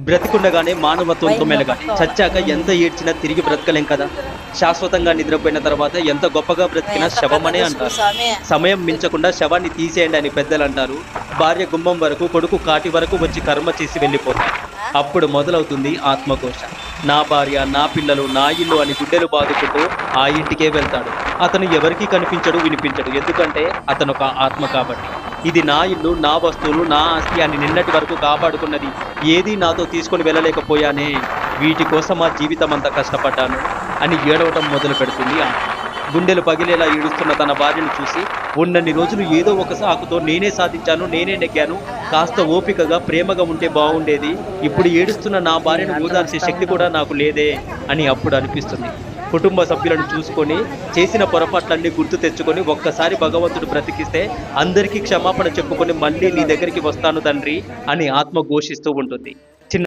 బ్రతికుండగానే మానవత్వంతో మెలగాలి. చచ్చాక ఎంత ఏడ్చినా తిరిగి బ్రతకలేం కదా. శాశ్వతంగా నిద్రపోయిన తర్వాత ఎంత గొప్పగా బ్రతికినా శవమనే అంటారు. సమయం మించకుండా శవాన్ని తీసేయండి అని పెద్దలు అంటారు. భార్య గుమ్మం వరకు, కొడుకు కాటి వరకు వచ్చి కర్మ చేసి వెళ్ళిపోతారు. అప్పుడు మొదలవుతుంది ఆత్మఘోష. నా భార్య, నా పిల్లలు, నా ఇల్లు అని గుడ్డెలు బాదుకుంటూ ఆ ఇంటికే వెళ్తాడు. అతను ఎవరికీ కనిపించడు, వినిపించడు. ఎందుకంటే అతను ఒక ఆత్మ కాబట్టి. ఇది నా ఇల్లు, నా వస్తువులు, నా ఆస్తి అని నిన్నటి వరకు కాపాడుకున్నది ఏదీ నాతో తీసుకొని వెళ్ళలేకపోయానే. వీటి కోసం ఆ జీవితం అంతా కష్టపడ్డాను అని ఏడవటం మొదలు పెడుతుంది ఆమె. గుండెలు పగిలేలా ఏడుస్తున్న తన భార్యను చూసి, ఉన్నన్ని రోజులు ఏదో ఒక సాకుతో నేనే సాధించాను, నేనే నెగ్గాను, కాస్త ఓపికగా ప్రేమగా ఉంటే బాగుండేది, ఇప్పుడు ఏడుస్తున్న నా భార్యను ఓదార్చే శక్తి కూడా నాకు లేదే అని అప్పుడు అనిపిస్తుంది. కుటుంబ సభ్యులను చూసుకొని చేసిన పొరపాట్లన్నీ గుర్తు తెచ్చుకొని ఒక్కసారి భగవంతుడు బ్రతికిస్తే అందరికీ క్షమాపణ చెప్పుకొని మళ్ళీ నీ దగ్గరికి వస్తాను తండ్రి అని ఆత్మ ఘోషిస్తూ ఉంటుంది.